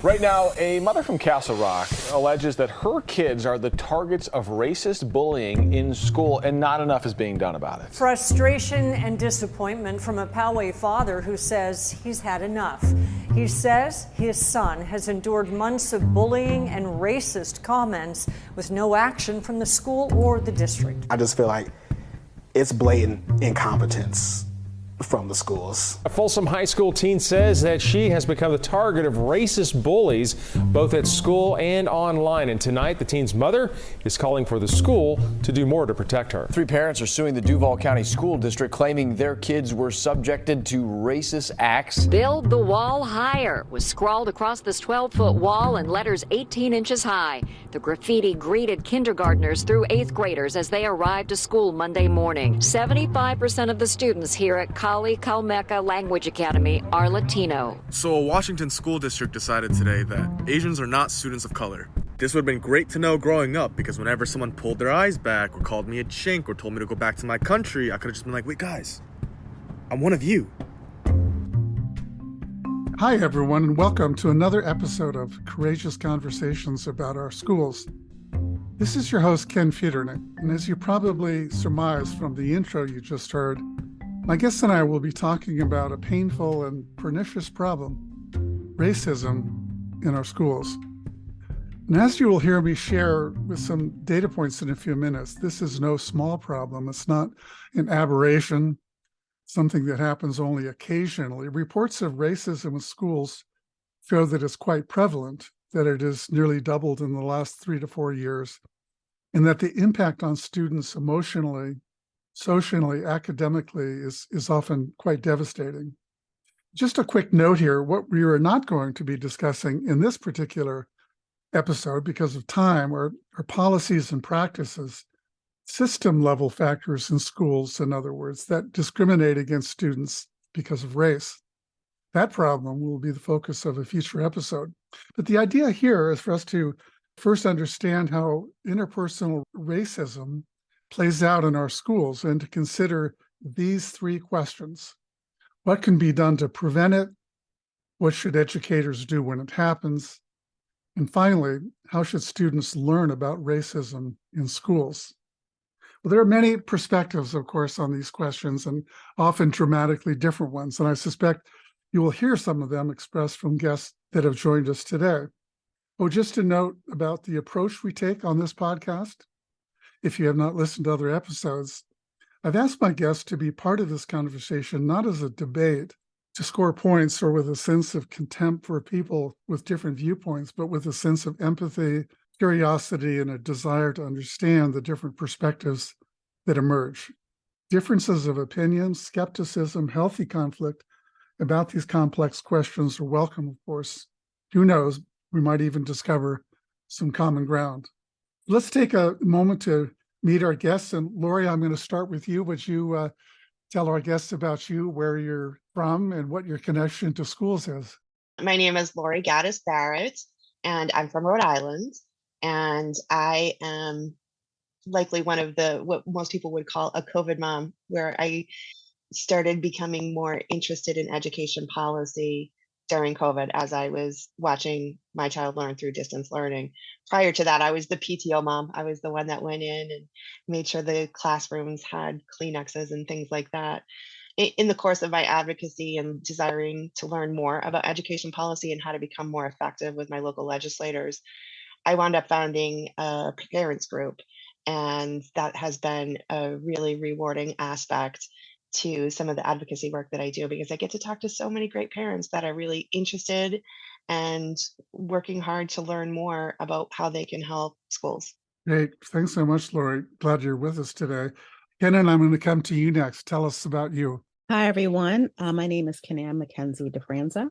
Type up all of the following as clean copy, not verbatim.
Right now, a mother from Castle Rock alleges that her kids are the targets of racist bullying in school, and not enough is being done about it. Frustration and disappointment from a Poway father who says he's had enough. He says his son has endured months of bullying and racist comments with no action from the school or the district. I just feel like it's blatant incompetence from the schools. A Folsom High School teen says that she has become the target of racist bullies both at school and online. And tonight, the teen's mother is calling for the school to do more to protect her. 3 parents are suing the Duval County School District, claiming their kids were subjected to racist acts. "Build the wall higher" was scrawled across this 12-foot wall in letters 18 inches high. The graffiti greeted kindergartners through 8th graders as they arrived to school Monday morning. 75% of the students here at Kali Kalmecca Language Academy are Latino. So a Washington school district decided today that Asians are not students of color. This would have been great to know growing up, because whenever someone pulled their eyes back or called me a chink or told me to go back to my country, I could have just been like, wait guys, I'm one of you. Hi everyone, and welcome to another episode of Courageous Conversations about our schools. This is your host, Ken Federnick, and as you probably surmised from the intro you just heard, my guest and I will be talking about a painful and pernicious problem, racism in our schools. And as you will hear me share with some data points in a few minutes, this is no small problem. It's not an aberration, something that happens only occasionally. Reports of racism in schools show that it's quite prevalent, that it has nearly doubled in the last 3 to 4 years, and that the impact on students emotionally, socially, academically is often quite devastating. Just a quick note here, what we are not going to be discussing in this particular episode because of time are policies and practices, system-level factors in schools, in other words, that discriminate against students because of race. That problem will be the focus of a future episode. But the idea here is for us to first understand how interpersonal racism plays out in our schools and to consider these 3 questions. What can be done to prevent it? What should educators do when it happens? And finally, how should students learn about racism in schools? Well, there are many perspectives, of course, on these questions, and often dramatically different ones. And I suspect you will hear some of them expressed from guests that have joined us today. Oh, just a note about the approach we take on this podcast. If you have not listened to other episodes, I've asked my guests to be part of this conversation, not as a debate to score points or with a sense of contempt for people with different viewpoints, but with a sense of empathy, curiosity, and a desire to understand the different perspectives that emerge. Differences of opinion, skepticism, healthy conflict about these complex questions are welcome, of course. Who knows, we might even discover some common ground. Let's take a moment to meet our guests. And Lori, I'm going to start with you. Would you tell our guests about you, where you're from, and what your connection to schools is? My name is Lori Gaddis Barrett, and I'm from Rhode Island. And I am likely one of what most people would call a COVID mom, where I started becoming more interested in education policy during COVID as I was watching my child learn through distance learning. Prior to that, I was the PTO mom. I was the one that went in and made sure the classrooms had Kleenexes and things like that. In the course of my advocacy and desiring to learn more about education policy and how to become more effective with my local legislators, I wound up founding a parents group. And that has been a really rewarding aspect to some of the advocacy work that I do, because I get to talk to so many great parents that are really interested and working hard to learn more about how they can help schools. Great. Thanks so much, Lori. Glad you're with us today. Kenan, I'm going to come to you next. Tell us about you. Hi, everyone. My name is Kenan Mackenzie DeFranza.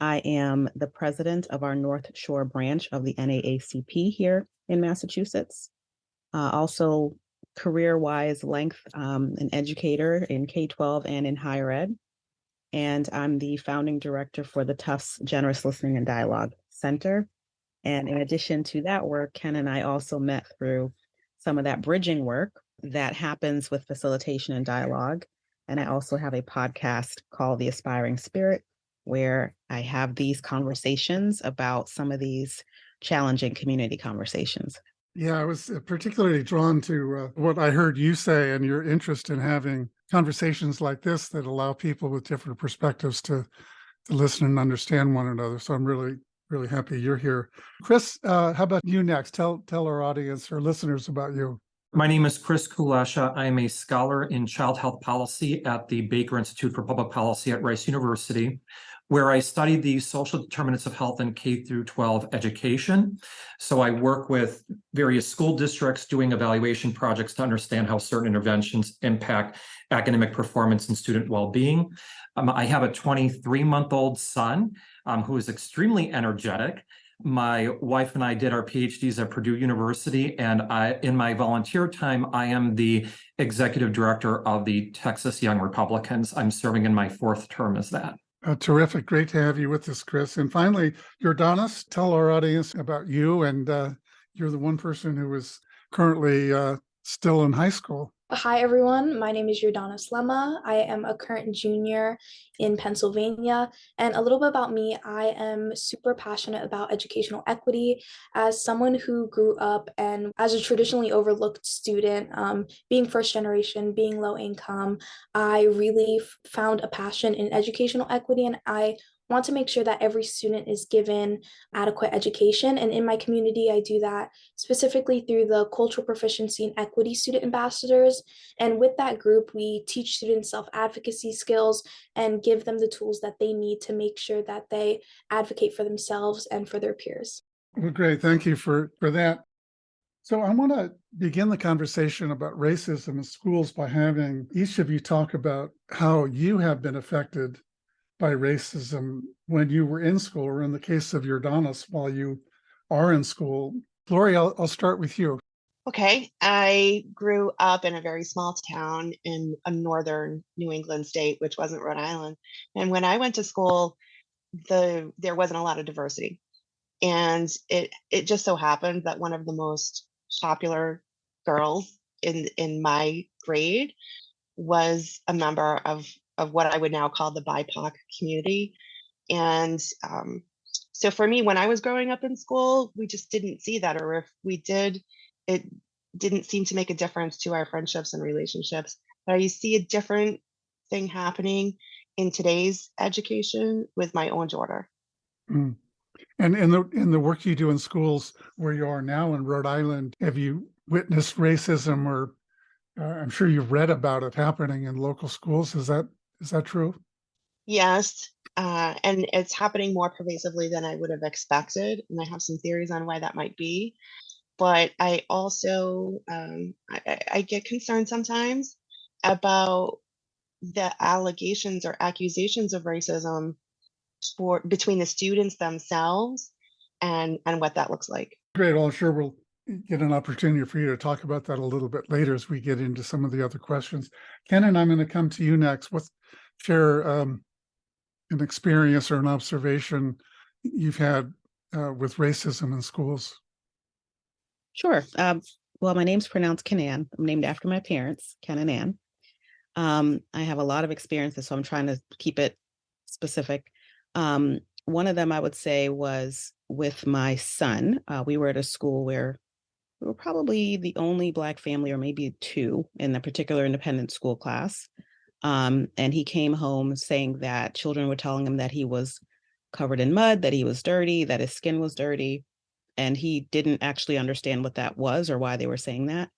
I am the president of our North Shore branch of the NAACP here in Massachusetts. Also, career-wise length, an educator in K-12 and in higher ed. And I'm the founding director for the Tufts Generous Listening and Dialogue Center. And in addition to that work, Ken and I also met through some of that bridging work that happens with facilitation and dialogue. And I also have a podcast called The Aspiring Spirit, where I have these conversations about some of these challenging community conversations. Yeah, I was particularly drawn to what I heard you say and your interest in having conversations like this that allow people with different perspectives to listen and understand one another. So I'm really, really happy you're here. Chris, how about you next? Tell our audience or listeners about you. My name is Chris Kulesha. I am a scholar in child health policy at the Baker Institute for Public Policy at Rice University, where I study the social determinants of health in K through 12 education. So I work with various school districts doing evaluation projects to understand how certain interventions impact academic performance and student well-being. I have a 23-month-old son who is extremely energetic. My wife and I did our PhDs at Purdue University, and in my volunteer time, I am the executive director of the Texas Young Republicans. I'm serving in my 4th term as that. Terrific. Great to have you with us, Chris. And finally, Jordanis, tell our audience about you. And you're the one person who is currently still in high school. Hi, everyone. My name is Jordanis Lemma. I am a current junior in Pennsylvania. And a little bit about me, I am super passionate about educational equity. As someone who grew up and as a traditionally overlooked student, being first generation, being low income, I really found a passion in educational equity, and I want to make sure that every student is given adequate education. And in my community, I do that specifically through the Cultural Proficiency and Equity Student Ambassadors. And with that group, we teach students self-advocacy skills and give them the tools that they need to make sure that they advocate for themselves and for their peers. Well, great. Thank you for that. So I want to begin the conversation about racism in schools by having each of you talk about how you have been affected by racism when you were in school, or in the case of Jordanis, while you are in school. Lori, I'll start with you. Okay, I grew up in a very small town in a northern New England state, which wasn't Rhode Island. And when I went to school, there wasn't a lot of diversity. And it just so happened that one of the most popular girls in my grade was a member of what I would now call the BIPOC community. And so for me, when I was growing up in school, we just didn't see that, or if we did, it didn't seem to make a difference to our friendships and relationships. But I see a different thing happening in today's education with my own daughter. Mm. And in the work you do in schools where you are now in Rhode Island, have you witnessed racism, or I'm sure you've read about it happening in local schools? Is that true? Yes, and it's happening more pervasively than I would have expected, and I have some theories on why that might be. But I also I get concerned sometimes about the allegations or accusations of racism between the students themselves and what that looks like. Great. Well, I'm sure we'll get an opportunity for you to talk about that a little bit later as we get into some of the other questions. Kenan, I'm going to come to you next. Share an experience or an observation you've had with racism in schools. Sure. Well, my name's pronounced Kenan. I'm named after my parents, Ken and Ann. I have a lot of experiences, so I'm trying to keep it specific. One of them I would say was with my son. We were at a school where we were probably the only Black family, or maybe two, in a particular independent school class. And he came home saying that children were telling him that he was covered in mud, that he was dirty, that his skin was dirty. And he didn't actually understand what that was or why they were saying that.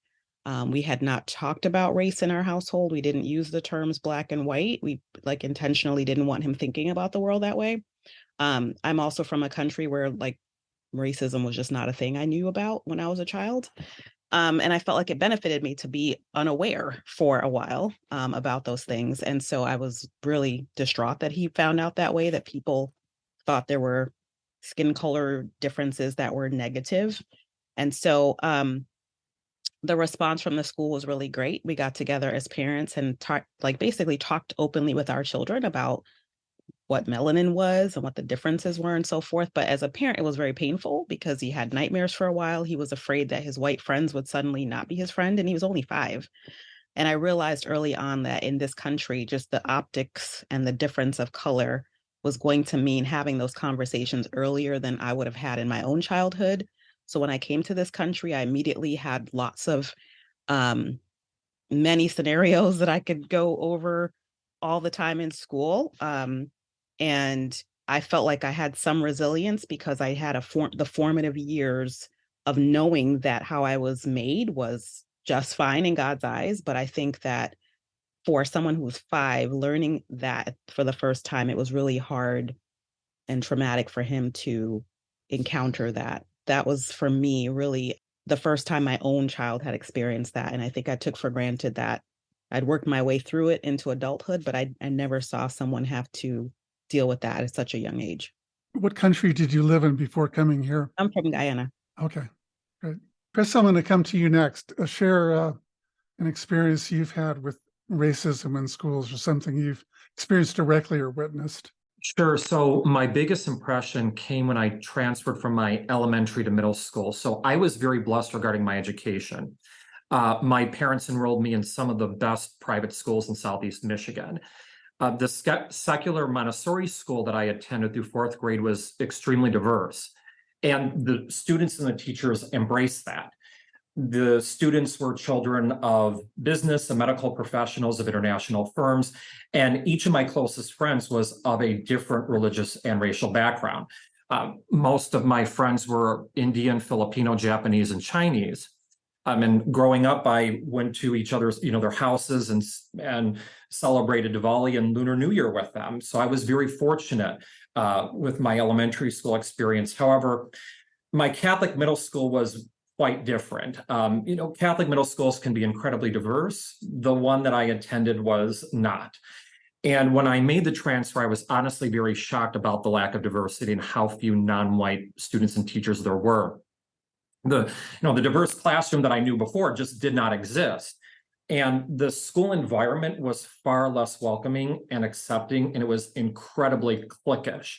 We had not talked about race in our household. We didn't use the terms Black and white. We intentionally didn't want him thinking about the world that way. I'm also from a country where racism was just not a thing I knew about when I was a child. And I felt like it benefited me to be unaware for a while about those things. And so I was really distraught that he found out that way, that people thought there were skin color differences that were negative. And so the response from the school was really great. We got together as parents and basically talked openly with our children about what melanin was and what the differences were and so forth. But as a parent, it was very painful because he had nightmares for a while. He was afraid that his white friends would suddenly not be his friend, and he was only 5. And I realized early on that in this country, just the optics and the difference of color was going to mean having those conversations earlier than I would have had in my own childhood. So when I came to this country, I immediately had lots of many scenarios that I could go over all the time in school. And I felt like I had some resilience because I had the formative years of knowing that how I was made was just fine in God's eyes. But I think that for someone who was 5, learning that for the first time, it was really hard and traumatic for him to encounter that. That was, for me, really the first time my own child had experienced that. And I think I took for granted that I'd worked my way through it into adulthood, but I never saw someone have to deal with that at such a young age. What country did you live in before coming here? I'm from Guyana. Okay, great. Chris, I'm going to come to you next. Share an experience you've had with racism in schools or something you've experienced directly or witnessed. Sure. So my biggest impression came when I transferred from my elementary to middle school. So I was very blessed regarding my education. My parents enrolled me in some of the best private schools in Southeast Michigan. The secular Montessori school that I attended through 4th grade was extremely diverse, and the students and the teachers embraced that. The students were children of business and medical professionals of international firms, and each of my closest friends was of a different religious and racial background. Most of my friends were Indian, Filipino, Japanese, and Chinese. And growing up, I went to each other's, their houses and celebrated Diwali and Lunar New Year with them. So I was very fortunate with my elementary school experience. However, my Catholic middle school was quite different. Catholic middle schools can be incredibly diverse. The one that I attended was not. And when I made the transfer, I was honestly very shocked about the lack of diversity and how few non-white students and teachers there were. The diverse classroom that I knew before just did not exist. And the school environment was far less welcoming and accepting, and it was incredibly cliquish.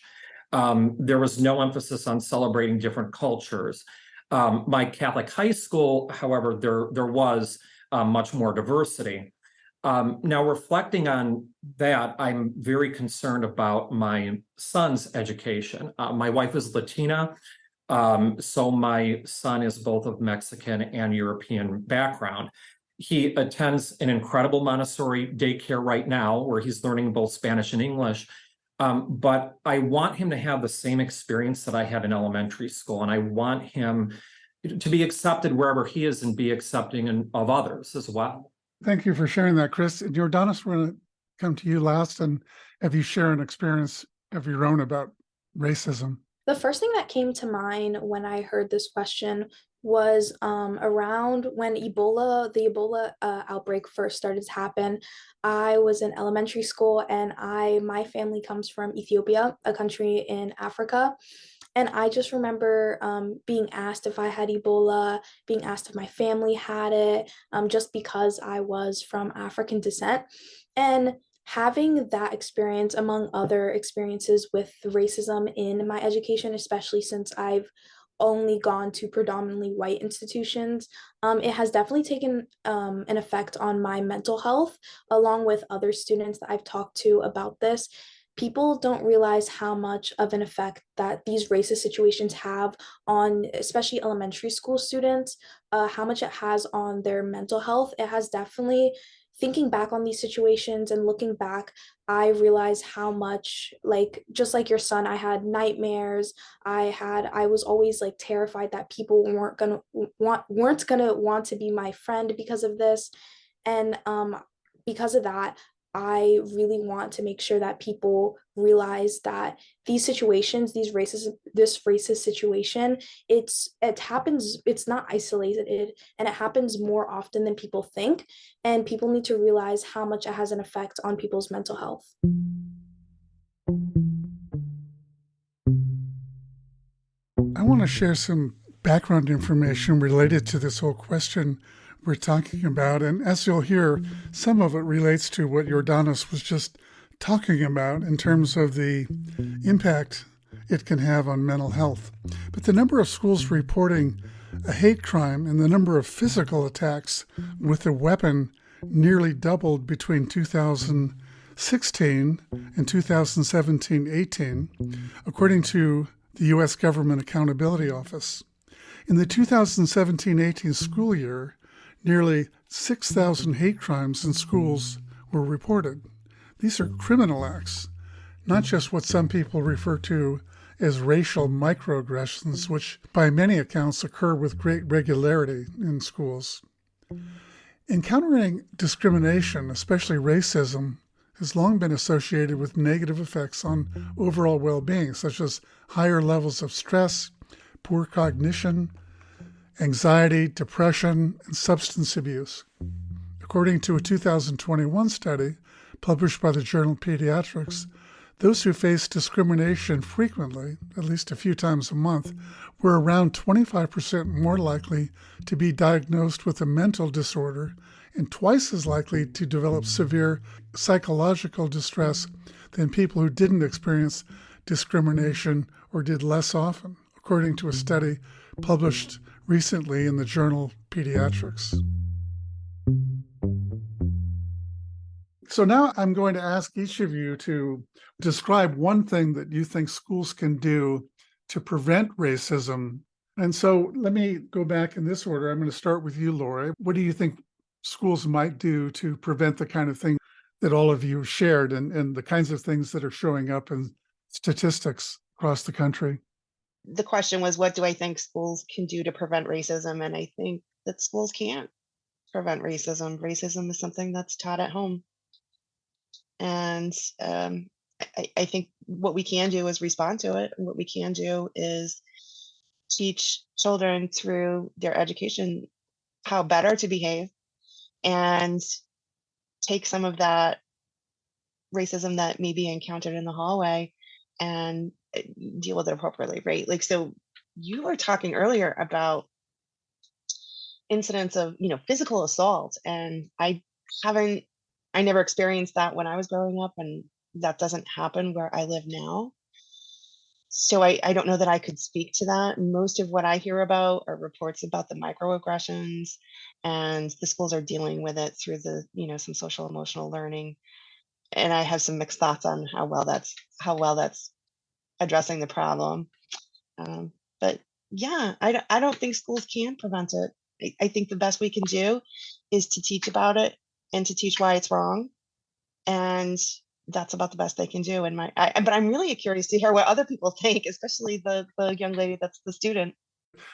There was no emphasis on celebrating different cultures. My Catholic high school, however, there was much more diversity. Now, reflecting on that, I'm very concerned about my son's education. My wife is Latina. So my son is both of Mexican and European background. He attends an incredible Montessori daycare right now where he's learning both Spanish and English. But I want him to have the same experience that I had in elementary school. And I want him to be accepted wherever he is and be accepting of others as well. Thank you for sharing that, Chris. Jordanis, we're going to come to you last and have you share an experience of your own about racism. The first thing that came to mind when I heard this question was around when the Ebola outbreak first started to happen. I was in elementary school, and my family comes from Ethiopia, a country in Africa. And I just remember being asked if I had Ebola, being asked if my family had it, just because I was from African descent. And having that experience, among other experiences with racism in my education, especially since I've only gone to predominantly white institutions, it has definitely taken an effect on my mental health, along with other students that I've talked to about this. People don't realize how much of an effect that these racist situations have on, especially elementary school students, how much it has on their mental health. It has definitely, thinking back on these situations and looking back, I realized how much, just like your son, I had nightmares. I was always terrified that people weren't gonna want to be my friend because of this. And because of that, I really want to make sure that people realize that these situations, this racist situation, it happens, it's not isolated, and it happens more often than people think. And people need to realize how much it has an effect on people's mental health. I want to share some background information related to this whole question we're talking about. And as you'll hear, some of it relates to what Jordanis was just talking about in terms of the impact it can have on mental health. But the number of schools reporting a hate crime and the number of physical attacks with a weapon nearly doubled between 2000 16 in 2017-18, according to the U.S. Government Accountability Office. In the 2017-18 school year, nearly 6,000 hate crimes in schools were reported. These are criminal acts, not just what some people refer to as racial microaggressions, which by many accounts occur with great regularity in schools. Encountering discrimination, especially racism, has long been associated with negative effects on overall well-being, such as higher levels of stress, poor cognition, anxiety, depression, and substance abuse. According to a 2021 study published by the journal Pediatrics, those who face discrimination frequently, at least a few times a month, were around 25% more likely to be diagnosed with a mental disorder and twice as likely to develop severe psychological distress than people who didn't experience discrimination or did less often, according to a study published recently in the journal Pediatrics. So now I'm going to ask each of you to describe one thing that you think schools can do to prevent racism. And so let me go back in this order. I'm going to start with you, Lori. What do you think schools might do to prevent the kind of thing that all of you shared and the kinds of things that are showing up in statistics across the country? The question was, what do I think schools can do to prevent racism? And I think that schools can't prevent racism. Racism is something that's taught at home. And I think what we can do is respond to it. And what we can do is teach children through their education how better to behave and take some of that racism that may be encountered in the hallway and deal with it appropriately, right? Like, so you were talking earlier about incidents of, physical assault, and I never experienced that when I was growing up, and that doesn't happen where I live now. So I don't know that I could speak to that. Most of what I hear about are reports about the microaggressions, and the schools are dealing with it through the, some social emotional learning. And I have some mixed thoughts on how well that's addressing the problem. But yeah, I don't think schools can prevent it. I think the best we can do is to teach about it and to teach why it's wrong. And that's about the best they can do. But I'm really curious to hear what other people think, especially the young lady that's the student.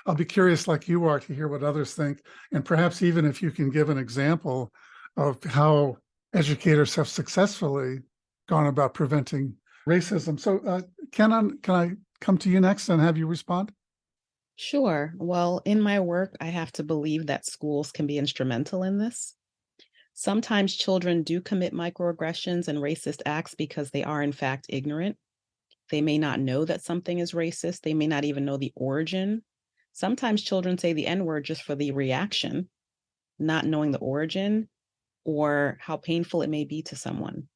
I'll be curious, like you are, to hear what others think. And perhaps even if you can give an example of how educators have successfully gone about preventing racism. So can I come to you next and have you respond? Sure. Well, in my work, I have to believe that schools can be instrumental in this. Sometimes children do commit microaggressions and racist acts because they are in fact ignorant. They may not know that something is racist. They may not even know the origin. Sometimes children say the N-word just for the reaction, not knowing the origin or how painful it may be to someone.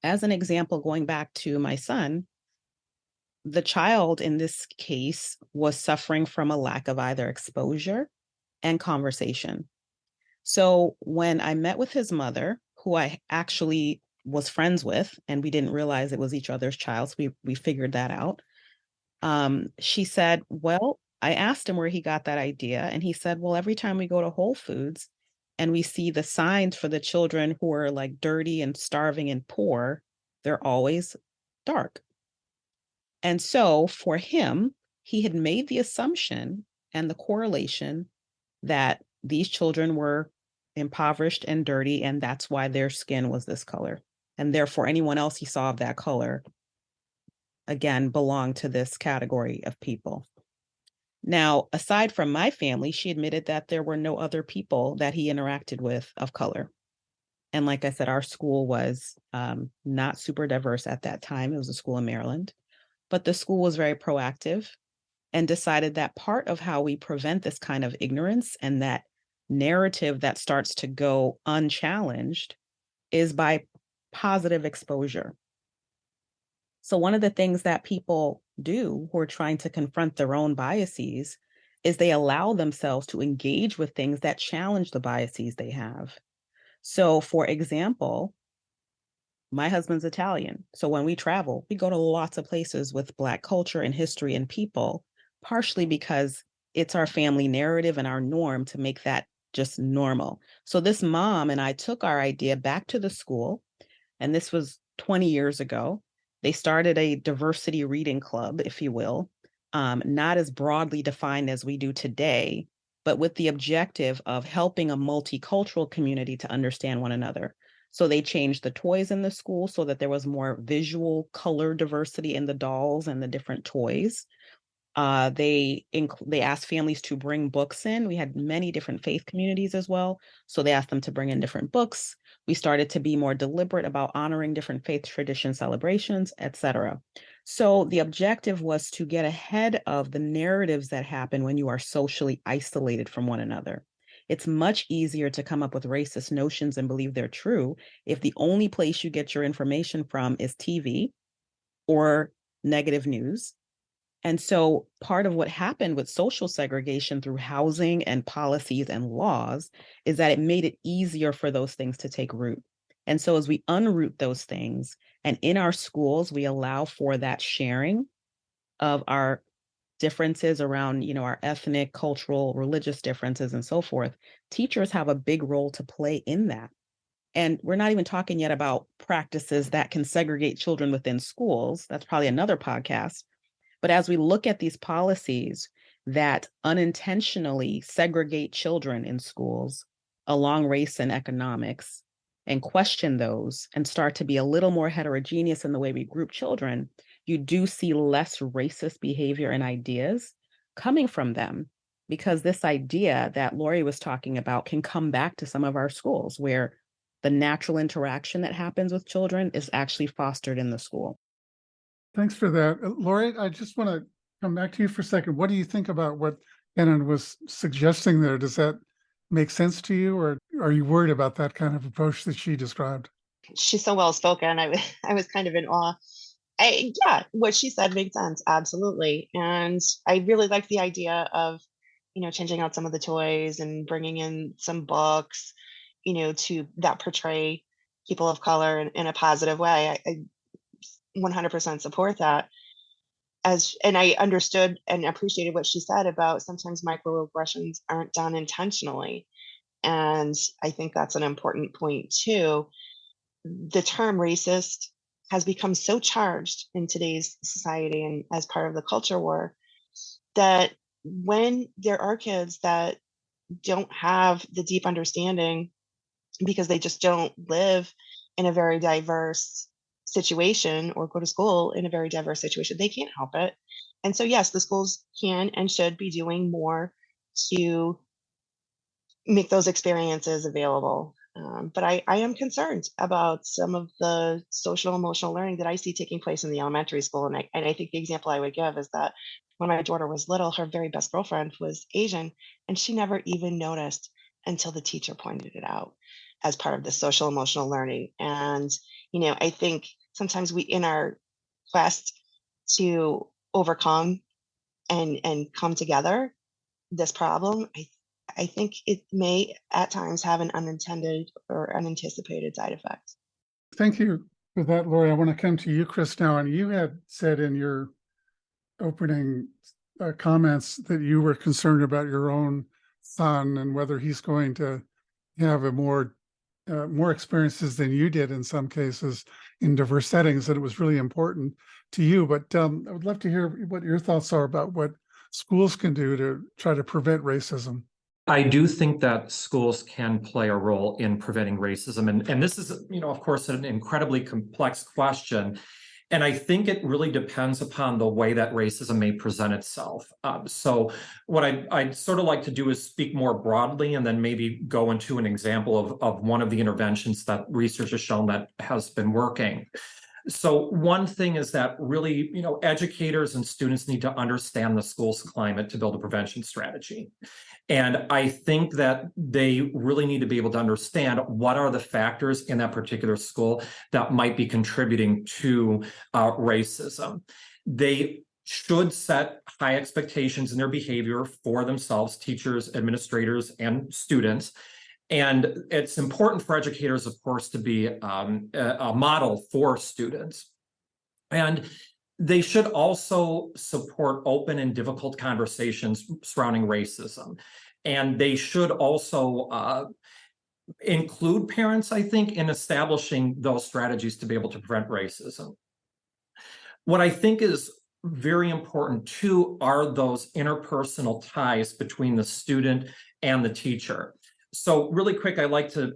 As an example, going back to my son, the child in this case was suffering from a lack of either exposure and conversation. So when I met with his mother, who I actually was friends with, and we didn't realize it was each other's child, so we figured that out. She said, well, I asked him where he got that idea, and he said, well, every time we go to Whole Foods and we see the signs for the children who are like dirty and starving and poor, they're always dark. And so for him, he had made the assumption and the correlation that these children were impoverished and dirty, and that's why their skin was this color. And therefore, anyone else he saw of that color, again, belonged to this category of people. Now, aside from my family, she admitted that there were no other people that he interacted with of color. And like I said, our school was not super diverse at that time. It was a school in Maryland, but the school was very proactive and decided that part of how we prevent this kind of ignorance and that narrative that starts to go unchallenged is by positive exposure. So one of the things that people do who are trying to confront their own biases is they allow themselves to engage with things that challenge the biases they have. So for example, My husband's Italian. So when we travel, we go to lots of places with Black culture and history and people, partially because it's our family narrative and our norm to make that just normal. So this mom and I took our idea back to the school, and this was 20 years ago. They started a diversity reading club, if you will, not as broadly defined as we do today, but with the objective of helping a multicultural community to understand one another. So they changed the toys in the school so that there was more visual color diversity in the dolls and the different toys. They asked families to bring books in. We had many different faith communities as well. So they asked them to bring in different books. We started to be more deliberate about honoring different faith tradition celebrations, etc. So the objective was to get ahead of the narratives that happen when you are socially isolated from one another. It's much easier to come up with racist notions and believe they're true if the only place you get your information from is TV or negative news. And so part of what happened with social segregation through housing and policies and laws is that it made it easier for those things to take root. And so as we unroot those things, and in our schools, we allow for that sharing of our differences around, our ethnic, cultural, religious differences and so forth, teachers have a big role to play in that. And we're not even talking yet about practices that can segregate children within schools. That's probably another podcast. But as we look at these policies that unintentionally segregate children in schools along race and economics and question those and start to be a little more heterogeneous in the way we group children, you do see less racist behavior and ideas coming from them, because this idea that Lori was talking about can come back to some of our schools where the natural interaction that happens with children is actually fostered in the school. Thanks for that. Lori, I just want to come back to you for a second. What do you think about what Kenan was suggesting there? Does that make sense to you, or are you worried about that kind of approach that she described? She's so well spoken. I was kind of in awe. Yeah, what she said makes sense. Absolutely. And I really like the idea of, changing out some of the toys and bringing in some books, to that portray people of color in a positive way. I 100% support that. And I understood and appreciated what she said about sometimes microaggressions aren't done intentionally. And I think that's an important point too. The term racist has become so charged in today's society and as part of the culture war that when there are kids that don't have the deep understanding because they just don't live in a very diverse situation or go to school in a very diverse situation, they can't help it. And so, yes, the schools can and should be doing more to make those experiences available. But I am concerned about some of the social emotional learning that I see taking place in the elementary school. And I think the example I would give is that when my daughter was little, her very best girlfriend was Asian, and she never even noticed until the teacher pointed it out as part of the social emotional learning. And, I think sometimes we, in our quest to overcome and come together this problem, I think it may at times have an unintended or unanticipated side effect. Thank you for that, Lori. I want to come to you, Chris, now. And you had said in your opening comments that you were concerned about your own son and whether he's going to have a more experiences than you did in some cases in diverse settings, that it was really important to you. But I would love to hear what your thoughts are about what schools can do to try to prevent racism. I do think that schools can play a role in preventing racism. And this is, of course, an incredibly complex question. And I think it really depends upon the way that racism may present itself. So what I'd sort of like to do is speak more broadly and then maybe go into an example of one of the interventions that research has shown that has been working. So one thing is that really, educators and students need to understand the school's climate to build a prevention strategy. And I think that they really need to be able to understand what are the factors in that particular school that might be contributing to racism. They should set high expectations in their behavior for themselves, teachers, administrators, and students. And it's important for educators, of course, to be a model for students. And they should also support open and difficult conversations surrounding racism. And they should also include parents, I think, in establishing those strategies to be able to prevent racism. What I think is very important too are those interpersonal ties between the student and the teacher. So really quick, I like to,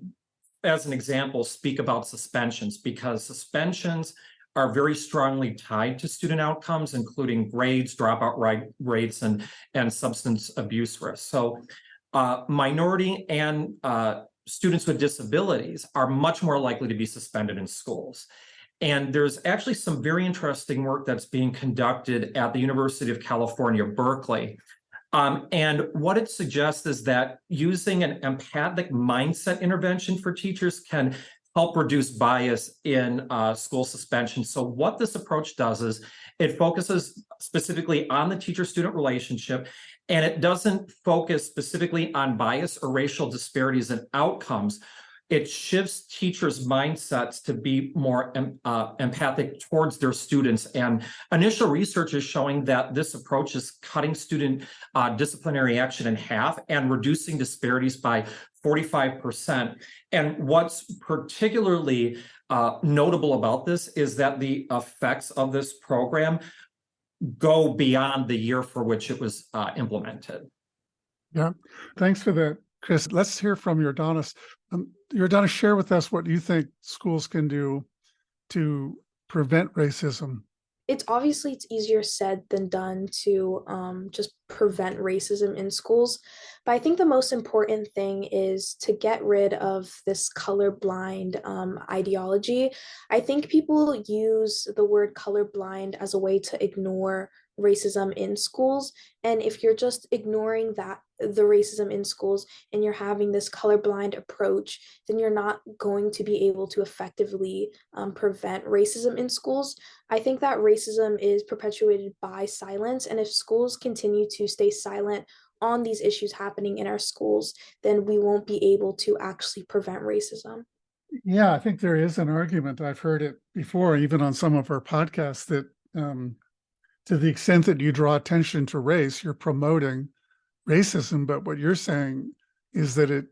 as an example, speak about suspensions, because suspensions are very strongly tied to student outcomes, including grades, dropout rates, and substance abuse risks. So minority and students with disabilities are much more likely to be suspended in schools. And there's actually some very interesting work that's being conducted at the University of California, Berkeley. And what it suggests is that using an empathic mindset intervention for teachers can help reduce bias in school suspension. So what this approach does is it focuses specifically on the teacher-student relationship, and it doesn't focus specifically on bias or racial disparities in outcomes. It shifts teachers' mindsets to be more empathic towards their students. And initial research is showing that this approach is cutting student disciplinary action in half and reducing disparities by 45%. And what's particularly notable about this is that the effects of this program go beyond the year for which it was implemented. Yeah, thanks for that, Chris. Let's hear from Jordanis. Jordanis, share with us what you think schools can do to prevent racism. It's easier said than done to just prevent racism in schools. But I think the most important thing is to get rid of this colorblind ideology. I think people use the word colorblind as a way to ignore racism in schools. And if you're just ignoring the racism in schools and you're having this colorblind approach, then you're not going to be able to effectively prevent racism in schools. I think that racism is perpetuated by silence. And if schools continue to stay silent on these issues happening in our schools, then we won't be able to actually prevent racism. Yeah, I think there is an argument. I've heard it before, even on some of our podcasts, that to the extent that you draw attention to race, you're promoting racism. But what you're saying is that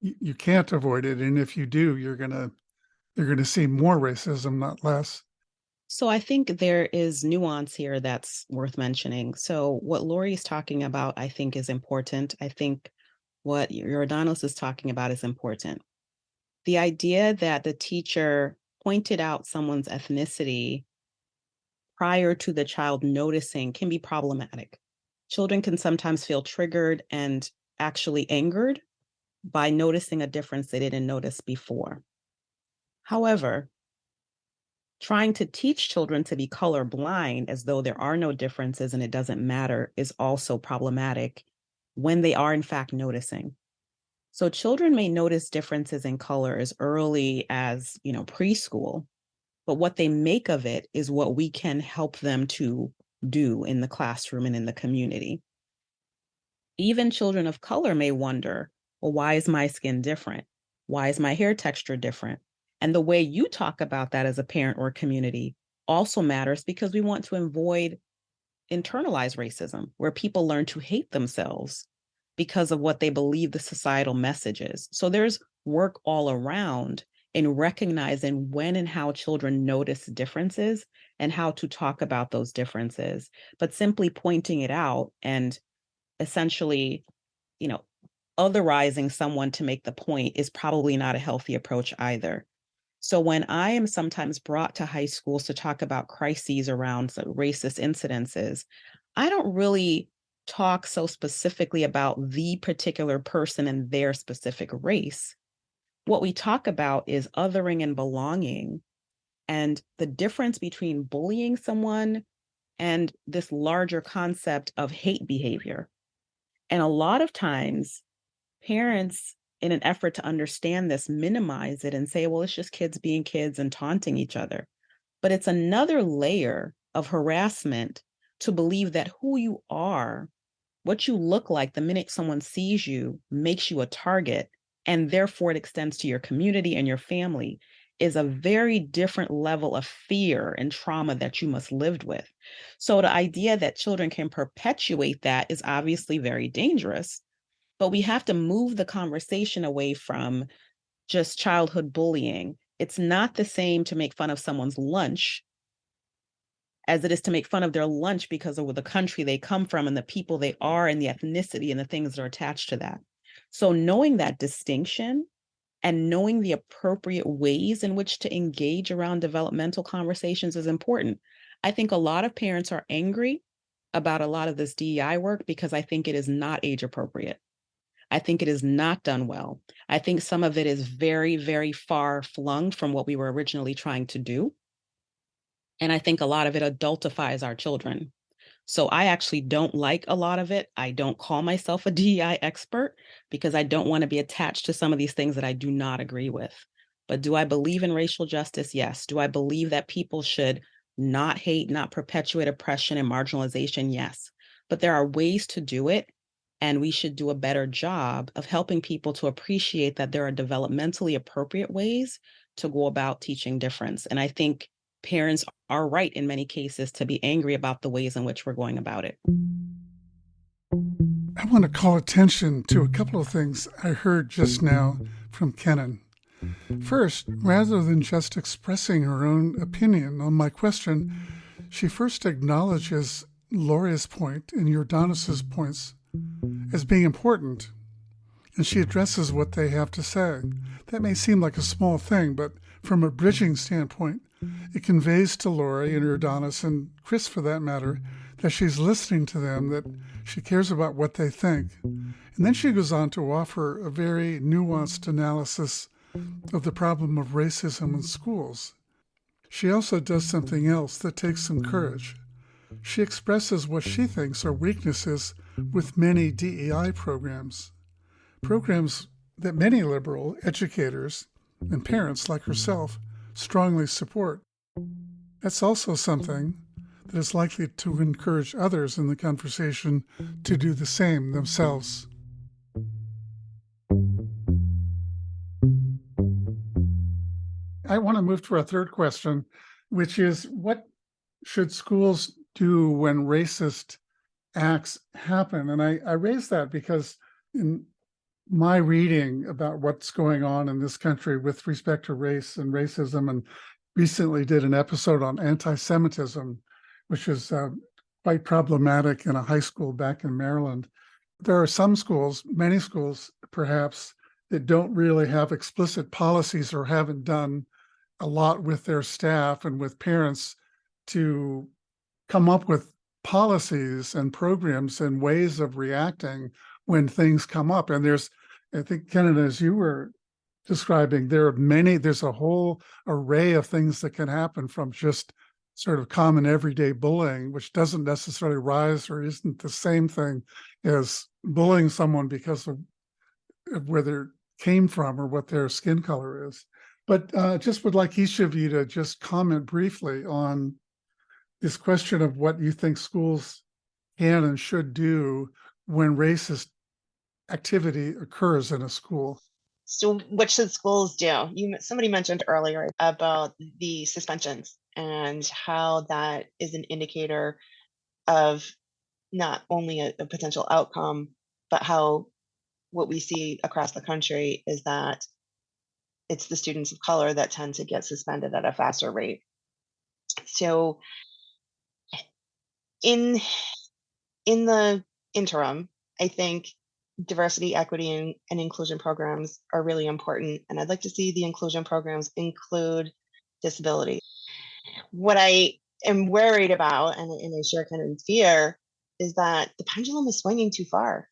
you can't avoid it, and if you do, you're gonna see more racism, not less. So I think there is nuance here that's worth mentioning. So what Lori is talking about, I think, is important. I think what Jordanis is talking about is important. The idea that the teacher pointed out someone's ethnicity prior to the child noticing can be problematic. Children can sometimes feel triggered and actually angered by noticing a difference they didn't notice before. However, trying to teach children to be colorblind as though there are no differences and it doesn't matter is also problematic when they are in fact noticing. So children may notice differences in color as early as, preschool, but what they make of it is what we can help them to do in the classroom and in the community. Even children of color may wonder, well, why is my skin different? Why is my hair texture different? And the way you talk about that as a parent or community also matters, because we want to avoid internalized racism, where people learn to hate themselves because of what they believe the societal message is. So there's work all around in recognizing when and how children notice differences and how to talk about those differences. But simply pointing it out and essentially, otherizing someone to make the point is probably not a healthy approach either. So when I am sometimes brought to high schools to talk about crises around racist incidences, I don't really talk so specifically about the particular person and their specific race. What we talk about is othering and belonging, and the difference between bullying someone and this larger concept of hate behavior. And a lot of times, parents, in an effort to understand this, minimize it and say, well, it's just kids being kids and taunting each other. But it's another layer of harassment to believe that who you are, what you look like the minute someone sees you, makes you a target and therefore it extends to your community and your family, is a very different level of fear and trauma that you must live with. So the idea that children can perpetuate that is obviously very dangerous, but we have to move the conversation away from just childhood bullying. It's not the same to make fun of someone's lunch as it is to make fun of their lunch because of the country they come from and the people they are and the ethnicity and the things that are attached to that. So knowing that distinction and knowing the appropriate ways in which to engage around developmental conversations is important. I think a lot of parents are angry about a lot of this DEI work because I think it is not age appropriate. I think it is not done well. I think some of it is very, very far flung from what we were originally trying to do. And I think a lot of it adultifies our children. So I actually don't like a lot of it. I don't call myself a DEI expert because I don't want to be attached to some of these things that I do not agree with. But do I believe in racial justice? Yes. Do I believe that people should not hate, not perpetuate oppression and marginalization? Yes. But there are ways to do it, and we should do a better job of helping people to appreciate that there are developmentally appropriate ways to go about teaching difference. And I think parents are right in many cases to be angry about the ways in which we're going about it. I want to call attention to a couple of things I heard just now from Kenan. First, rather than just expressing her own opinion on my question, she first acknowledges Lauria's point and Jordanus's points as being important, and she addresses what they have to say. That may seem like a small thing, but from a bridging standpoint, it conveys to Lori and Jordanus, and Chris for that matter, that she's listening to them, that she cares about what they think. And then she goes on to offer a very nuanced analysis of the problem of racism in schools. She also does something else that takes some courage. She expresses what she thinks are weaknesses with many DEI programs that many liberal educators and parents like herself strongly support. That's also something that is likely to encourage others in the conversation to do the same themselves. I want to move to our third question, which is what should schools do when racist acts happen? And I raise that because in my reading about what's going on in this country with respect to race and racism, and recently did an episode on anti-Semitism, which is quite problematic in a high school back in Maryland. There are some schools, many schools perhaps, that don't really have explicit policies or haven't done a lot with their staff and with parents to come up with policies and programs and ways of reacting when things come up. And I think, Kenan, as you were describing, there's a whole array of things that can happen, from just sort of common everyday bullying, which doesn't necessarily rise or isn't the same thing as bullying someone because of where they came from or what their skin color is. But just would like each of you to just comment briefly on this question of what you think schools can and should do when racist activity occurs in a school. So what should schools do? Somebody mentioned earlier about the suspensions and how that is an indicator of not only a potential outcome, but how what we see across the country is that it's the students of color that tend to get suspended at a faster rate. So in the interim, I think diversity, equity, and inclusion programs are really important. And I'd like to see the inclusion programs include disability. What I am worried about, and I share kind of fear, is that the pendulum is swinging too far.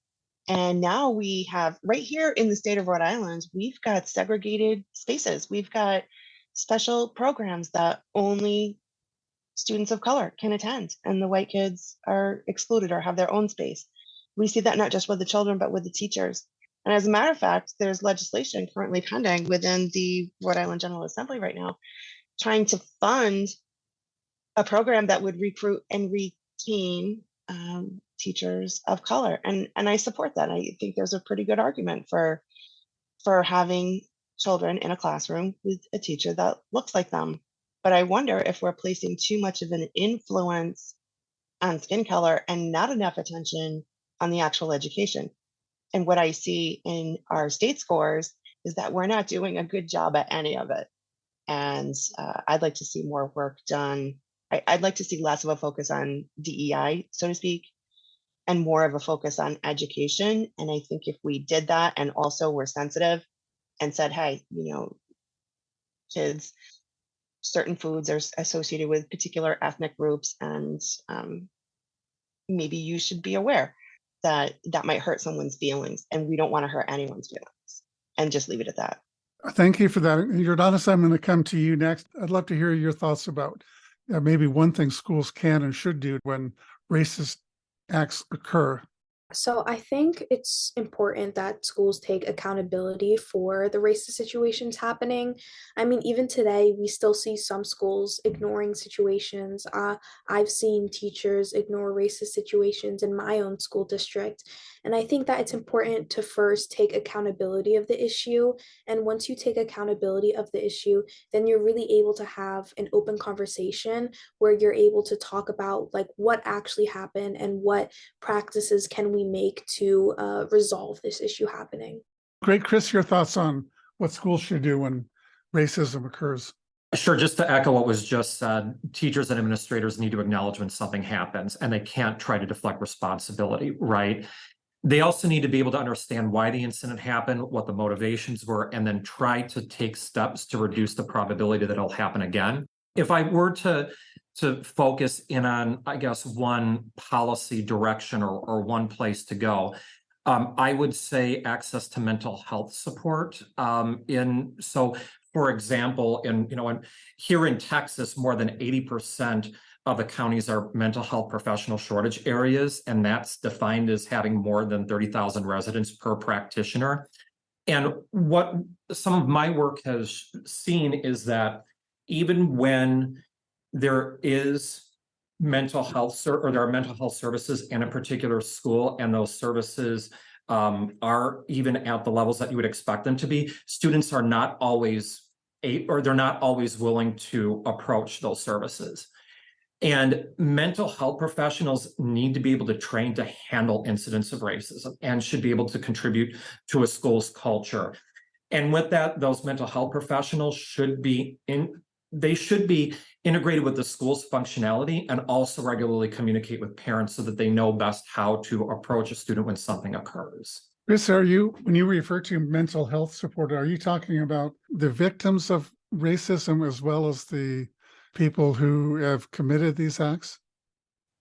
And now we have, right here in the state of Rhode Island, we've got segregated spaces. We've got special programs that only students of color can attend, and the white kids are excluded or have their own space. We see that not just with the children, but with the teachers. And as a matter of fact, there's legislation currently pending within the Rhode Island General Assembly right now, trying to fund a program that would recruit and retain teachers of color. And I support that. I think there's a pretty good argument for for having children in a classroom with a teacher that looks like them. But I wonder if we're placing too much of an influence on skin color and not enough attention on the actual education. And what I see in our state scores is that we're not doing a good job at any of it. And I'd like to see more work done. I'd like to see less of a focus on DEI, so to speak, and more of a focus on education. And I think if we did that and also were sensitive and said, hey, kids, certain foods are associated with particular ethnic groups, and maybe you should be aware that that might hurt someone's feelings, and we don't want to hurt anyone's feelings, and just leave it at that. Thank you for that. Jordanis, I'm going to come to you next. I'd love to hear your thoughts about maybe one thing schools can and should do when racist acts occur. So I think it's important that schools take accountability for the racist situations happening. I mean, even today, we still see some schools ignoring situations. I've seen teachers ignore racist situations in my own school district. And I think that it's important to first take accountability of the issue. And once you take accountability of the issue, then you're really able to have an open conversation where you're able to talk about like what actually happened and what practices can we make to resolve this issue happening. Great. Chris, your thoughts on what schools should do when racism occurs? Sure. Just to echo what was just said, teachers and administrators need to acknowledge when something happens, and they can't try to deflect responsibility, right? They also need to be able to understand why the incident happened, what the motivations were, and then try to take steps to reduce the probability that it'll happen again. If I were to focus in on, I guess, one policy direction or one place to go, I would say access to mental health support. For example, here in Texas, more than 80% of the counties are mental health professional shortage areas, and that's defined as having more than 30,000 residents per practitioner. And what some of my work has seen is that even when there is mental health or there are mental health services in a particular school, and those services are even at the levels that you would expect them to be, students are not always they're not always willing to approach those services. And mental health professionals need to be able to train to handle incidents of racism and should be able to contribute to a school's culture. And with that, those mental health professionals should be integrated with the school's functionality and also regularly communicate with parents so that they know best how to approach a student when something occurs. Chris, when you refer to mental health support, are you talking about the victims of racism as well as the people who have committed these acts?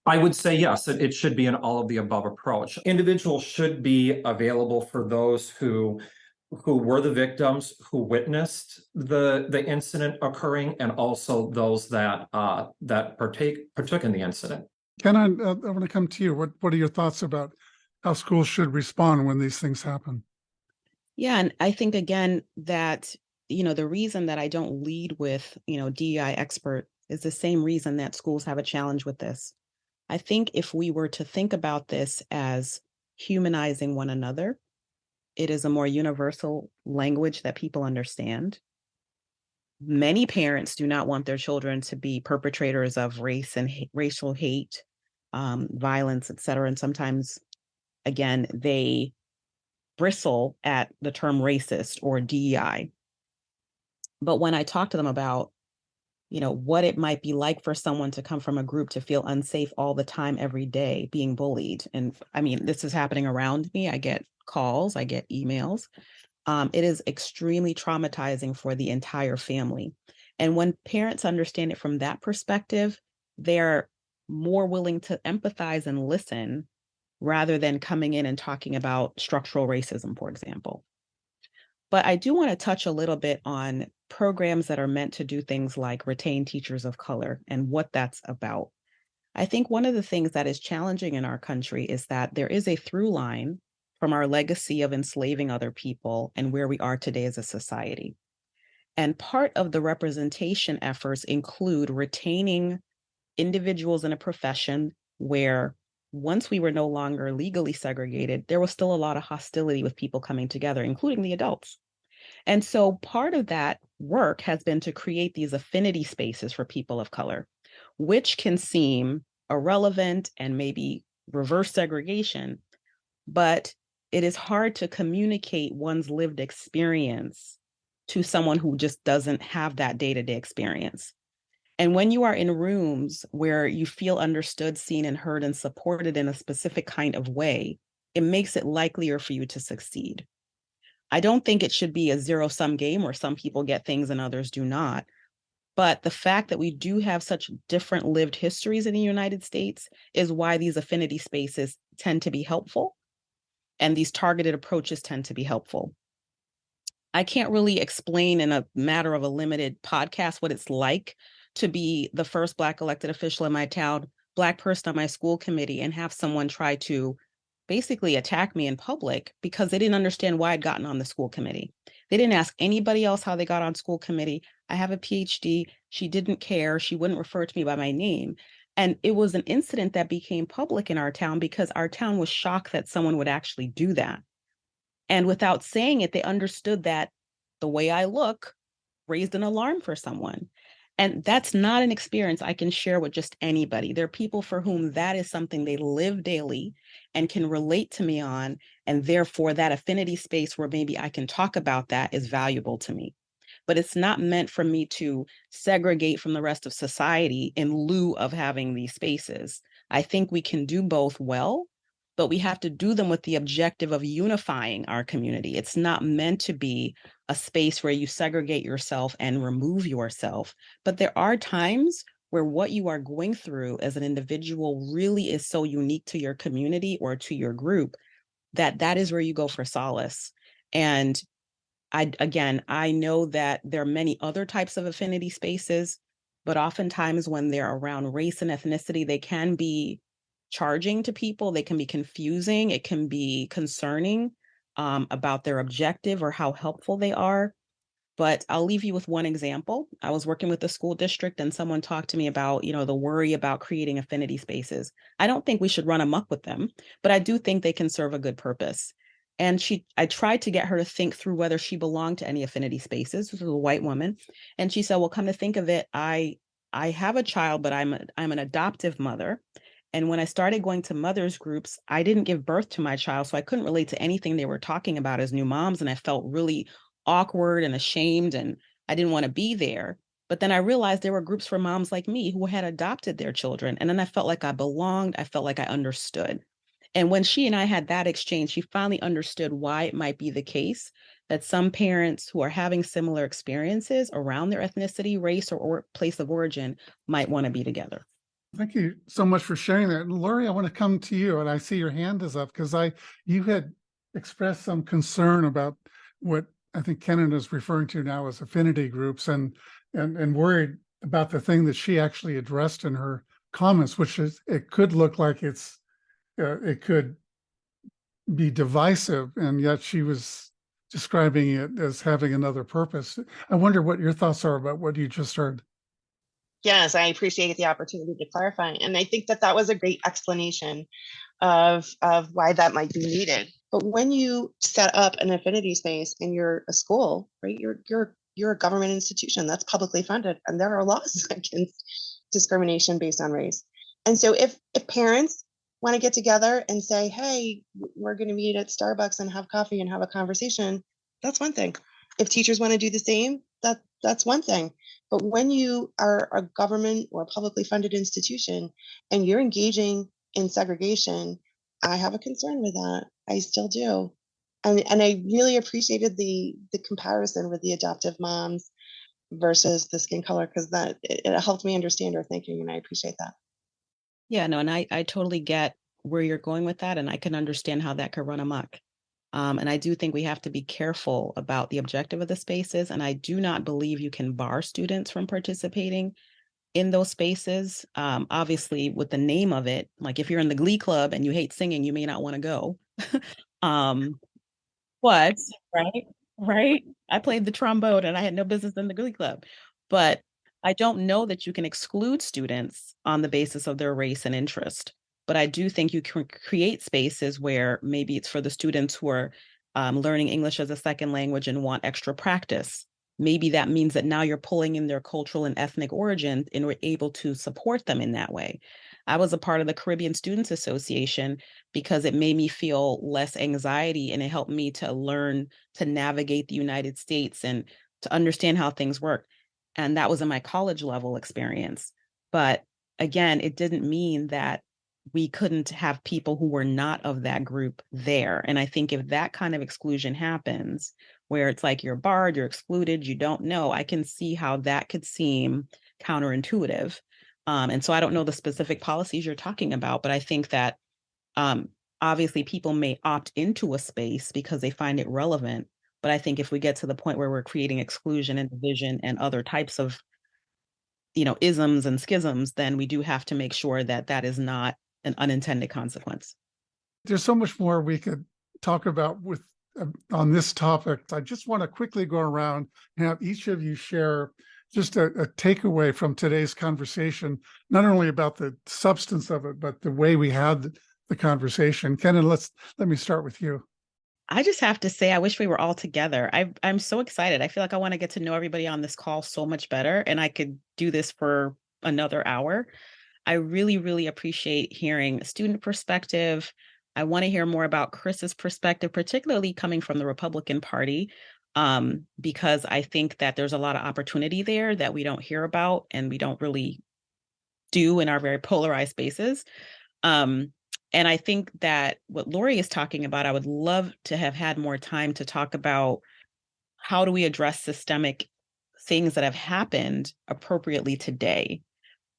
I would say yes, it should be an all of the above approach. Individuals should be available for those who were the victims, who witnessed the incident occurring, and also those that partook in the incident. Ken, I want to come to you. What are your thoughts about how schools should respond when these things happen? Yeah, and I think again that the reason that I don't lead with DEI expert is the same reason that schools have a challenge with this. I think if we were to think about this as humanizing one another, it is a more universal language that people understand. Many parents do not want their children to be perpetrators of race and racial hate, violence, et cetera. And sometimes, again, they bristle at the term racist or DEI. But when I talk to them about, what it might be like for someone to come from a group to feel unsafe all the time, every day, being bullied. And I mean, this is happening around me. I get calls, I get emails. It is extremely traumatizing for the entire family. And when parents understand it from that perspective, they're more willing to empathize and listen rather than coming in and talking about structural racism, for example. But I do want to touch a little bit on programs that are meant to do things like retain teachers of color and what that's about. I think one of the things that is challenging in our country is that there is a through line from our legacy of enslaving other people and where we are today as a society. And part of the representation efforts include retaining individuals in a profession where once we were no longer legally segregated, there was still a lot of hostility with people coming together, including the adults. And so part of that work has been to create these affinity spaces for people of color, which can seem irrelevant and maybe reverse segregation, but it is hard to communicate one's lived experience to someone who just doesn't have that day-to-day experience. And when you are in rooms where you feel understood, seen, and heard and supported in a specific kind of way, it makes it likelier for you to succeed. I don't think it should be a zero-sum game where some people get things and others do not. But the fact that we do have such different lived histories in the United States is why these affinity spaces tend to be helpful, and these targeted approaches tend to be helpful. I can't really explain in a matter of a limited podcast what it's like to be the first Black elected official in my town, Black person on my school committee, and have someone try to basically attack me in public because they didn't understand why I'd gotten on the school committee. They didn't ask anybody else how they got on school committee. I have a PhD. She didn't care. She wouldn't refer to me by my name. And it was an incident that became public in our town because our town was shocked that someone would actually do that. And without saying it, they understood that the way I look raised an alarm for someone. And that's not an experience I can share with just anybody. There are people for whom that is something they live daily and can relate to me on. And therefore, that affinity space where maybe I can talk about that is valuable to me. But it's not meant for me to segregate from the rest of society in lieu of having these spaces. I think we can do both well, but we have to do them with the objective of unifying our community. It's not meant to be a space where you segregate yourself and remove yourself. But there are times where what you are going through as an individual really is so unique to your community or to your group that that is where you go for solace. And I know that there are many other types of affinity spaces, but oftentimes when they're around race and ethnicity, they can be charging to people. They can be confusing. It can be concerning about their objective or how helpful they are. But I'll leave you with one example. I was working with the school district and someone talked to me about, the worry about creating affinity spaces. I don't think we should run amok with them, but I do think they can serve a good purpose. And I tried to get her to think through whether she belonged to any affinity spaces. This was a white woman. And she said, well, come to think of it, I have a child, but I'm an adoptive mother. And when I started going to mothers groups, I didn't give birth to my child, so I couldn't relate to anything they were talking about as new moms. And I felt really awkward and ashamed, and I didn't want to be there. But then I realized there were groups for moms like me who had adopted their children. And then I felt like I belonged. I felt like I understood. And when she and I had that exchange, she finally understood why it might be the case that some parents who are having similar experiences around their ethnicity, race, or place of origin might want to be together. Thank you so much for sharing that. And Lori, I want to come to you, and I see your hand is up because you had expressed some concern about what I think Kenan is referring to now as affinity groups, and worried about the thing that she actually addressed in her comments, which is it could look like it could be divisive, and yet she was describing it as having another purpose. I wonder what your thoughts are about what you just heard. Yes, I appreciate the opportunity to clarify. And I think that was a great explanation of why that might be needed. But when you set up an affinity space and you're a school, right, you're a government institution that's publicly funded, and there are laws against discrimination based on race. And so if parents want to get together and say, hey, we're going to meet at Starbucks and have coffee and have a conversation, that's one thing. If teachers want to do the same, that's one thing. But when you are a government or a publicly funded institution and you're engaging in segregation, I have a concern with that. I still do. And I really appreciated the comparison with the adoptive moms versus the skin color, because it helped me understand her thinking, and I appreciate that. Yeah, no, and I totally get where you're going with that, and I can understand how that could run amok. And I do think we have to be careful about the objective of the spaces. And I do not believe you can bar students from participating in those spaces. Obviously, with the name of it, like if you're in the Glee Club and you hate singing, you may not want to go. But right, I played the trombone and I had no business in the Glee Club. But I don't know that you can exclude students on the basis of their race and interest. But I do think you can create spaces where maybe it's for the students who are learning English as a second language and want extra practice. Maybe that means that now you're pulling in their cultural and ethnic origin and we're able to support them in that way. I was a part of the Caribbean Students Association because it made me feel less anxiety and it helped me to learn to navigate the United States and to understand how things work. And that was in my college level experience. But again, it didn't mean that we couldn't have people who were not of that group there. And I think if that kind of exclusion happens, where it's like you're barred, you're excluded, you don't know, I can see how that could seem counterintuitive. And so I don't know the specific policies you're talking about, but I think that obviously people may opt into a space because they find it relevant. But I think if we get to the point where we're creating exclusion and division and other types of, isms and schisms, then we do have to make sure that that is not an unintended consequence. There's so much more we could talk about on this topic. I just want to quickly go around and have each of you share just a takeaway from today's conversation, not only about the substance of it, but the way we had the conversation. Kenan, let me start with you. I just have to say, I wish we were all together. I'm so excited. I feel like I want to get to know everybody on this call so much better, and I could do this for another hour. I really, really appreciate hearing a student perspective. I want to hear more about Chris's perspective, particularly coming from the Republican Party, because I think that there's a lot of opportunity there that we don't hear about and we don't really do in our very polarized spaces. And I think that what Lori is talking about, I would love to have had more time to talk about how do we address systemic things that have happened appropriately today,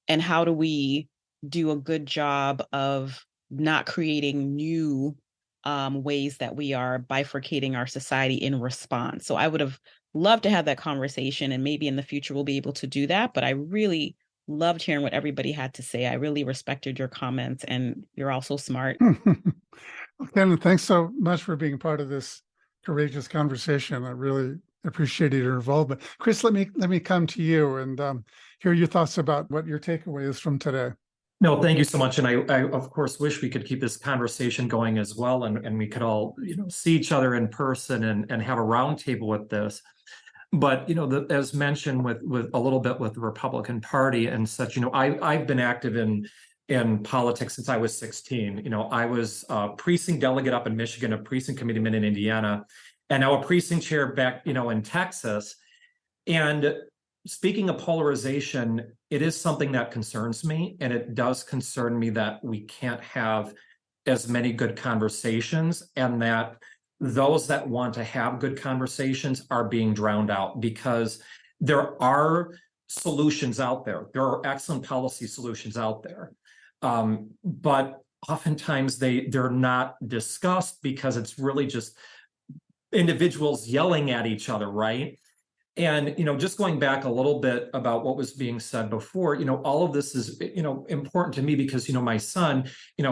and how do we do a good job of not creating new ways that we are bifurcating our society in response. So I would have loved to have that conversation, and maybe in the future we'll be able to do that. But I really loved hearing what everybody had to say. I really respected your comments, and you're also smart. Kenan, thanks so much for being part of this courageous conversation. I really appreciated your involvement. Chris, let me come to you and hear your thoughts about what your takeaway is from today. No, thank you so much. And I of course wish we could keep this conversation going as well, and we could all, see each other in person and have a roundtable with this. But as mentioned with a little bit with the Republican Party and such, I've been active in politics since I was 16. I was a precinct delegate up in Michigan, a precinct committeeman in Indiana, and now a precinct chair back, in Texas. And speaking of polarization, it is something that concerns me, and it does concern me that we can't have as many good conversations, and that those that want to have good conversations are being drowned out, because there are solutions out there. There are excellent policy solutions out there. But oftentimes they're not discussed because it's really just individuals yelling at each other, right? And, just going back a little bit about what was being said before, all of this is, important to me because, my son,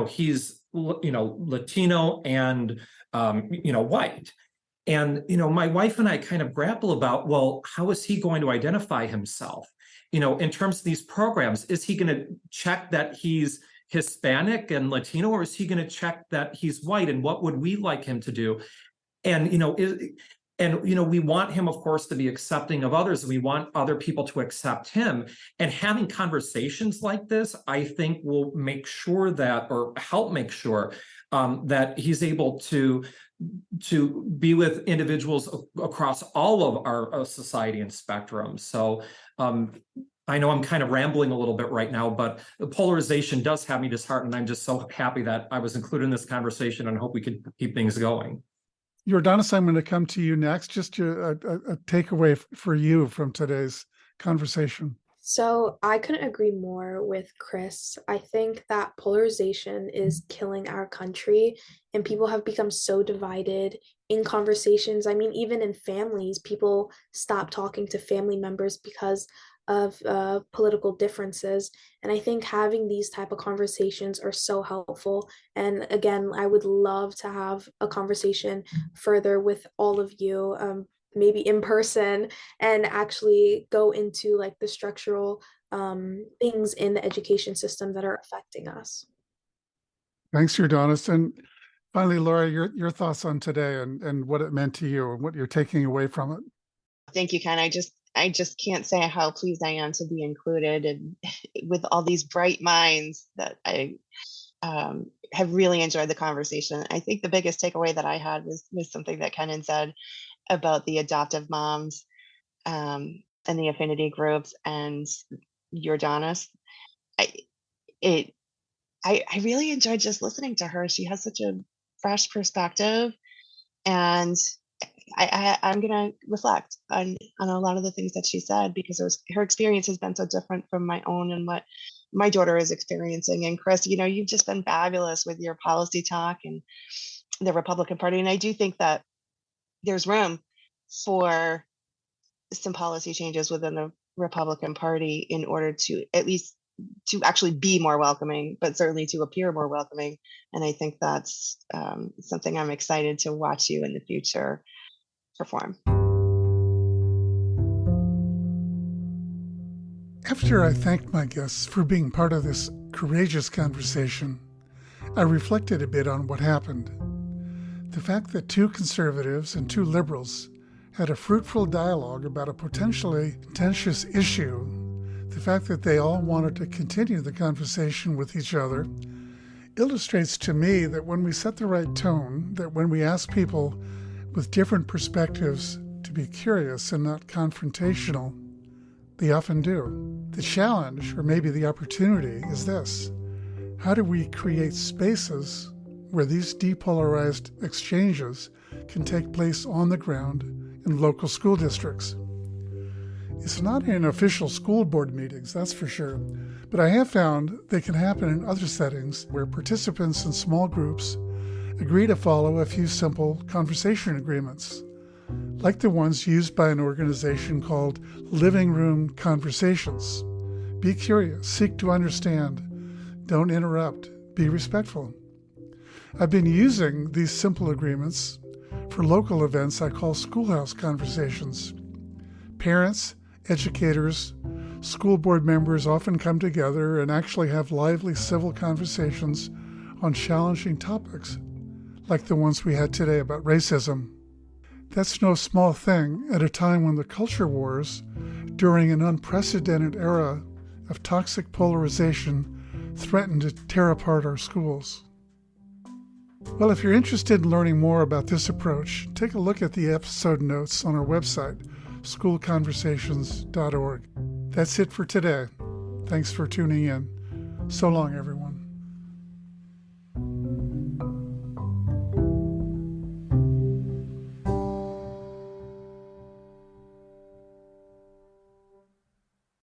he's, Latino and, white. And, my wife and I kind of grapple about, well, how is he going to identify himself? In terms of these programs, is he going to check that he's Hispanic and Latino, or is he going to check that he's white? And what would we like him to do? And, we want him, of course, to be accepting of others. And we want other people to accept him. And having conversations like this, I think, will make sure that, or help make sure that he's able to be with individuals across all of our society and spectrum. So I know I'm kind of rambling a little bit right now, but the polarization does have me disheartened. I'm just so happy that I was included in this conversation, and hope we can keep things going. Jordanis, I'm going to come to you next. Just a takeaway for you from today's conversation. So I couldn't agree more with Chris. I think that polarization is killing our country, and people have become so divided in conversations. I mean, even in families, people stop talking to family members because of political differences. And I think having these type of conversations are so helpful. And again, I would love to have a conversation further with all of you, maybe in person, and actually go into like the structural things in the education system that are affecting us. Thanks, Jordanis. And Finally, Laura, your thoughts on today and what it meant to you and what you're taking away from it. Thank you, Ken. I just can't say how pleased I am to be included and with all these bright minds that I have really enjoyed the conversation. I think the biggest takeaway that I had was something that Ken had said about the adoptive moms and the affinity groups and Jordanis. I it I really enjoyed just listening to her. She has such a fresh perspective, and I'm gonna reflect on a lot of the things that she said because her experience has been so different from my own and what my daughter is experiencing. And Chris, you've just been fabulous with your policy talk and the Republican Party. And I do think that there's room for some policy changes within the Republican Party in order to at least to actually be more welcoming, but certainly to appear more welcoming. And I think that's something I'm excited to watch you in the future perform. After I thanked my guests for being part of this courageous conversation, I reflected a bit on what happened. The fact that two conservatives and two liberals had a fruitful dialogue about a potentially contentious issue, the fact that they all wanted to continue the conversation with each other, illustrates to me that when we set the right tone, that when we ask people with different perspectives to be curious and not confrontational, they often do. The challenge, or maybe the opportunity, is this. How do we create spaces where these depolarized exchanges can take place on the ground in local school districts? It's not in official school board meetings, that's for sure, but I have found they can happen in other settings where participants in small groups agree to follow a few simple conversation agreements, like the ones used by an organization called Living Room Conversations. Be curious, seek to understand, don't interrupt, be respectful. I've been using these simple agreements for local events I call schoolhouse conversations. Parents, educators, school board members often come together and actually have lively civil conversations on challenging topics, like the ones we had today about racism. That's no small thing at a time when the culture wars, during an unprecedented era of toxic polarization, threaten to tear apart our schools. Well, if you're interested in learning more about this approach, take a look at the episode notes on our website, schoolconversations.org. That's it for today. Thanks for tuning in. So long, everyone.